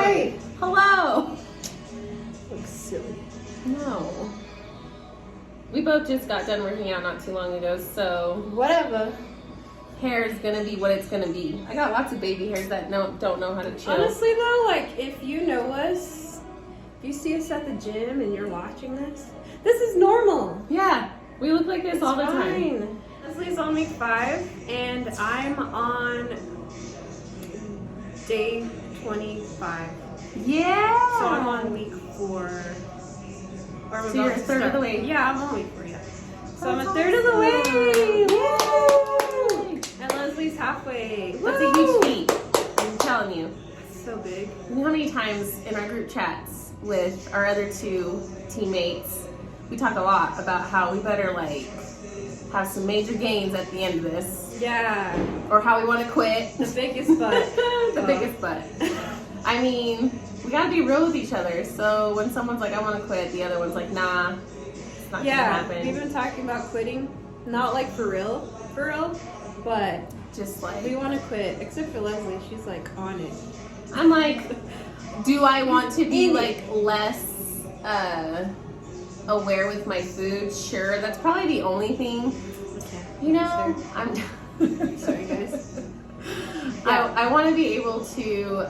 Hi. Hello. Looks silly. No. We both just got done working out not too long ago, so Whatever. hair is gonna be what it's gonna be. I got lots of baby hairs that don't know how to chill. Honestly though, like if you know us, if you see us at the gym and you're watching this is normal. Yeah, we look like this all the time. Fine. Leslie's on week 5 and I'm on day 25. Yeah. So I'm on week 4. Or I'm So you're about a to third of start. the way. Yeah, I'm on week 4, yeah. So I'm a That's third of the way. awesome. Woo! And Leslie's halfway. That's a huge feat. I'm telling you. That's so big. You know how many times in our group chats with our other 2 teammates, we talk a lot about how we better like have some major gains at the end of this, Yeah. or how we want to quit. The biggest butt. The biggest butt. I mean, we gotta be real with each other. So when someone's like, I want to quit, the other one's like, nah, it's not Yeah, gonna happen. we've been talking about quitting. Not like for real, but Just like, we want to quit. Except for Leslie, she's like on it. I'm like, do I want to be In like less aware with my food? Sure, that's probably the only thing. Okay. You know, I'm Sorry, guys. I want to be able to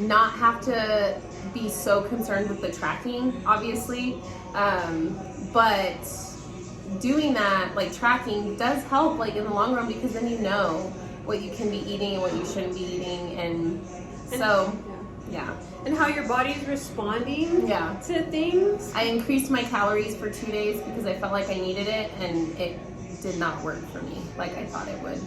not have to be so concerned with the tracking, obviously. But doing that, like tracking, does help like in the long run because then you know what you can be eating and what you shouldn't be eating. And so, yeah. And how your body's responding Yeah. to things. I increased my calories for 2 days because I felt like I needed it, and it did not work for me like I thought it would.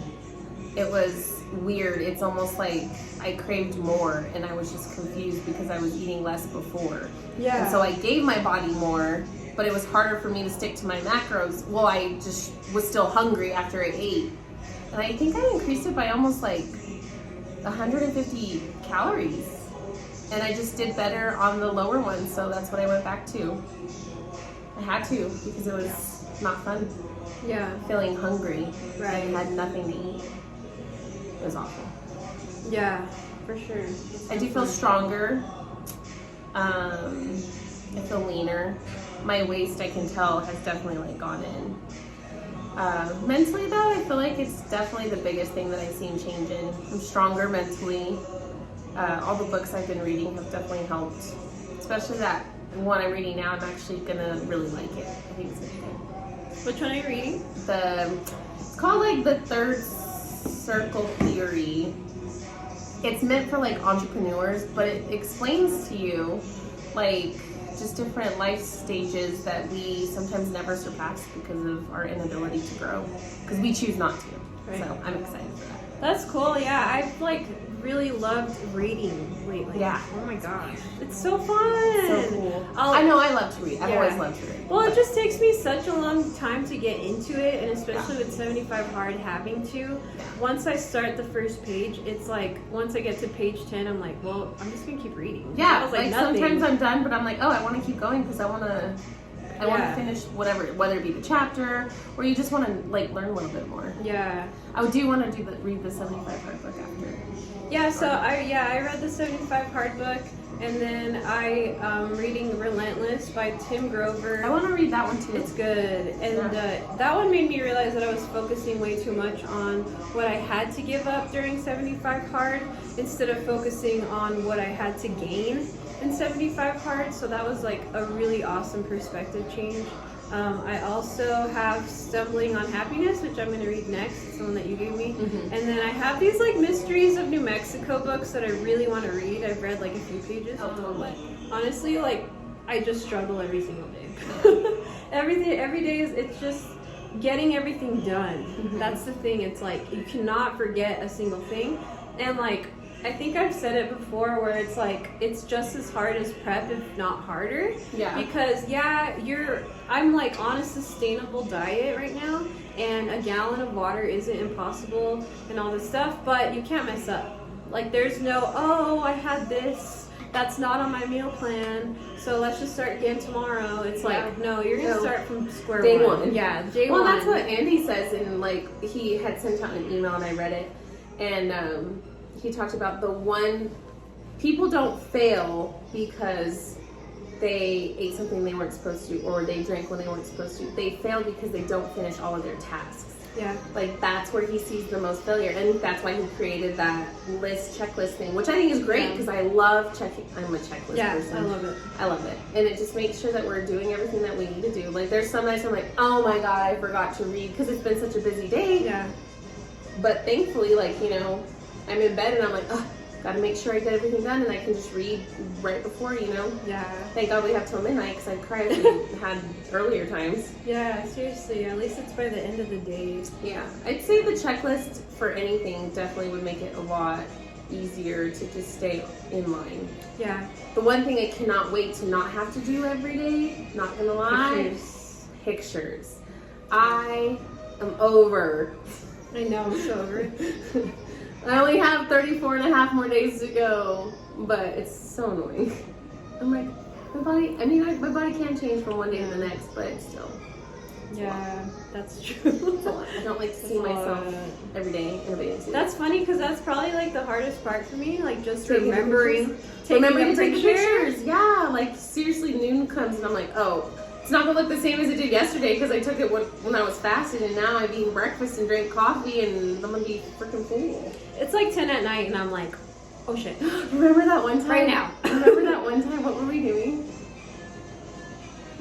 It was weird. It's almost like I craved more, and I was just confused because I was eating less before. Yeah. And so I gave my body more, but it was harder for me to stick to my macros. Well, I just was still hungry after I ate. And I think I increased it by almost like 150 calories. And I just did better on the lower one, so that's what I went back to. I had to because it was not fun. Yeah. Feeling hungry. Right. And had nothing to eat. It was awful. Yeah, for sure. I do feel stronger. I feel leaner. My waist, I can tell, has definitely like gone in. Mentally though, I feel like it's definitely the biggest thing that I've seen change in. I'm stronger mentally. All the books I've been reading have definitely helped. Especially that one I'm reading now, I'm actually gonna really like it. I think it's gonna be good. Which one are you reading? It's called like the Third Circle Theory. It's meant for like entrepreneurs, but it explains to you like just different life stages that we sometimes never surpass because of our inability to grow, because we choose not to. Right. So I'm excited for that. That's cool. Yeah, I've like really loved reading lately. Yeah. Oh my gosh, it's so fun. So cool. I know I love to read. I've always loved to read. Well, it just takes me such a long time to get into it, and especially with 75 Hard having to. Once I start the first page, it's like once I get to page 10, I'm like, well, I'm just gonna keep reading. Yeah, It feels like nothing. sometimes I'm done, but I'm like, oh, I want to keep going because I want to finish whatever, whether it be the chapter or you just want to like learn a little bit more. Yeah. I do want to read the 75 Hard book after. Yeah, so I read the 75 Hard book, and then I'm reading Relentless by Tim Grover. I want to read that one too. It's good, and that one made me realize that I was focusing way too much on what I had to give up during 75 Hard instead of focusing on what I had to gain in 75 Hard. So that was like a really awesome perspective change. I also have Stumbling on Happiness, which I'm going to read next. It's the one that you gave me. Mm-hmm. And then I have these like Mysteries of New Mexico books that I really want to read. I've read like a few pages. Oh, totally. Honestly, like I just struggle every single day. Every day it's just getting everything done. Mm-hmm. That's the thing. It's like you cannot forget a single thing. And like I think I've said it before where it's like it's just as hard as prep, if not harder. Yeah. Because I'm like on a sustainable diet right now, and a gallon of water isn't impossible and all this stuff, but you can't mess up. Like there's no, oh, I had this, that's not on my meal plan, so let's just start again tomorrow. It's like, no, you're gonna start from square Day one. one. Yeah, day well, one. that's what Andy says, and like he had sent out an email and I read it, and he talked about the one people don't fail because they ate something they weren't supposed to, or they drank when they weren't supposed to. They fail because they don't finish all of their tasks. Yeah. Like, that's where he sees the most failure, and that's why he created that checklist thing, which I think is great because I love checking. I'm a checklist person. I love it. I love it. And it just makes sure that we're doing everything that we need to do. Like, there's some nights I'm like, oh my God, I forgot to read because it's been such a busy day. Yeah. But thankfully, like, you know, I'm in bed and I'm like, oh, gotta make sure I get everything done, and I can just read right before, you know. Yeah. Thank God we have till midnight because I'd cry if we had earlier times. Yeah, seriously. At least it's by the end of the day. Yeah, I'd say the checklist for anything definitely would make it a lot easier to just stay in line. Yeah. The one thing I cannot wait to not have to do every day, not gonna lie, pictures. I am over. I know, I'm so over it. I only have 34 and a half more days to go, but it's so annoying. I'm like, my body can change from one day to the next, but still. Yeah, that's true. I don't like to see myself every day in a bathing suit. That's funny because that's probably like the hardest part for me, like just Taking remembering to take the pictures. Yeah, like seriously, noon comes and I'm like, oh, it's not gonna look the same as it did yesterday because I took it when I was fasted, and now I've eaten breakfast and drank coffee, and I'm gonna be freaking full. It's like 10 at night and I'm like, oh shit. Remember that one time? Right now. Remember that one time? What were we doing?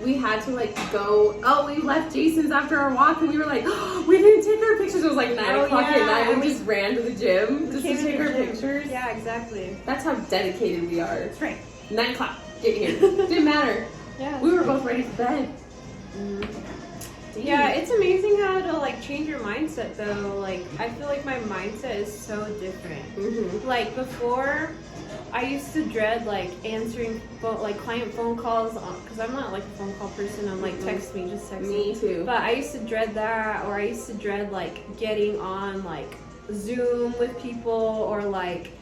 We had to like go. Oh, we left Jason's after our walk, and we were like, oh, we didn't take our pictures. It was like 9 o'clock at night, and we just ran to the gym just to take our pictures. Yeah, exactly. That's how dedicated we are. That's right. 9 o'clock, get here. Didn't matter. Yeah. We were both ready for bed. Yeah, it's amazing how to like change your mindset though. Like, I feel like my mindset is so different. Like before, I used to dread like answering client phone calls because I'm not like a phone call person. I'm like, text me, just text me. Me too. But I used to dread that, or I used to dread like getting on like Zoom with people, or like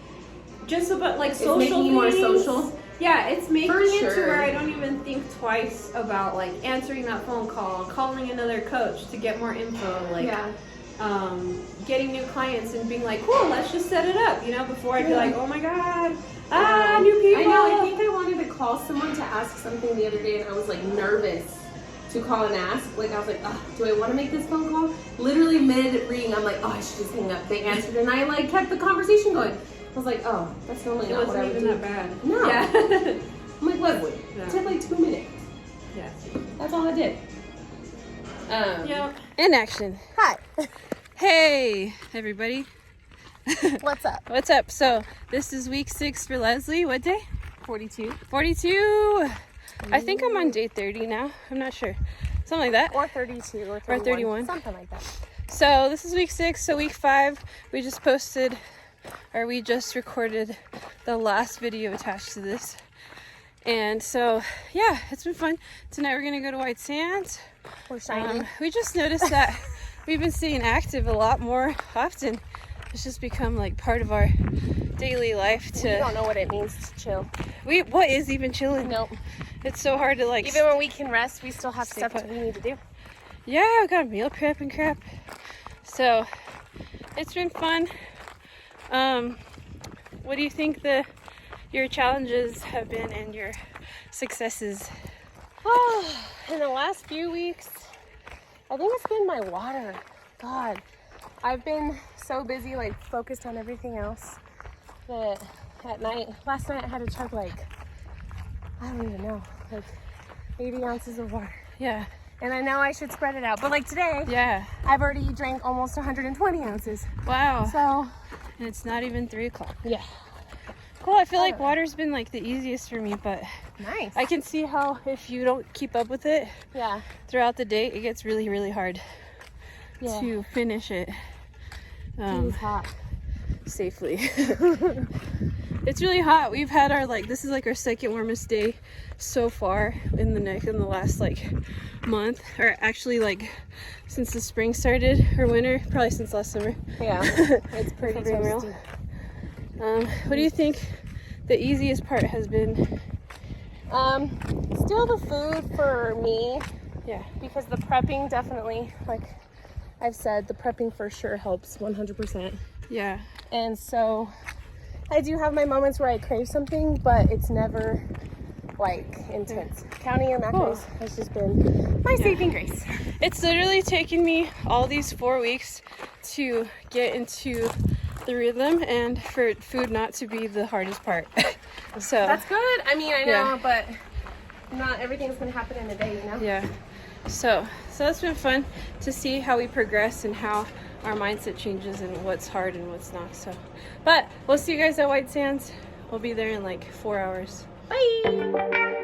just about like social making you more things. social. Yeah, it's making For it sure. to where I don't even think twice about like answering that phone call, calling another coach to get more info, like getting new clients and being like, cool, let's just set it up, you know, before I'd be like, oh my God, new people. I know, I think I wanted to call someone to ask something the other day, and I was like nervous to call and ask. Like, I was like, do I want to make this phone call? Literally mid-ring, I'm like, oh, I should just hang up. They answered, and I like kept the conversation going. I was like, oh, that's normally not what I would do. It wasn't even that bad. No. Yeah. I'm like, what would? It took like 2 minutes. Yeah. That's all I did. Yeah. In action. Hi. Hey, everybody. What's up? What's up? So, this is week 6 for Leslie. What day? 42. 42. I think I'm on day 30 now. I'm not sure. Something like that. Or 32 or 31. 31. Something like that. So, this is week 6. So, week 5, we just recorded the last video attached to this. And so, yeah, it's been fun. Tonight we're going to go to White Sands. We're shining. We just noticed that we've been staying active a lot more often. It's just become like part of our daily life to... We don't know what it means to chill. What is even chilling? Nope. It's so hard to like... Even when we can rest, we still have stuff that we need to do. Yeah, I got meal prep and crap. So, it's been fun. What do you think your challenges have been and your successes? Oh, in the last few weeks, I think it's been my water. God, I've been so busy, like focused on everything else, that last night I had to chug like, I don't even know, like 80 ounces of water. Yeah. And I know I should spread it out, but like today, Yeah. I've already drank almost 120 ounces. Wow. So, And it's not even 3 o'clock. yeah. Cool. I feel like water's been like the easiest for me, but Nice. I can see how if you don't keep up with it Yeah. throughout the day, it gets really, really hard Yeah. to finish it It's hot. safely. It's really hot. We've had this is like our second warmest day so far in the last like month, or actually like since the spring started, or winter, probably since last summer. Yeah. It's pretty Being real. toasty. What do you think the easiest part has been? Still the food for me. Yeah. Because the prepping definitely, like I've said, the prepping for sure helps 100%. Yeah. And so I do have my moments where I crave something, but it's never like intense. Counting your macros has just been my saving grace. It's literally taken me all these 4 weeks to get into the rhythm and for food not to be the hardest part. So That's good. I mean, I know, Yeah. but not everything's gonna happen in a day, you know? yeah. So that's been fun to see how we progress and how our mindset changes and what's hard and what's not. So, but we'll see you guys at White Sands. We'll be there in like 4 hours. Bye.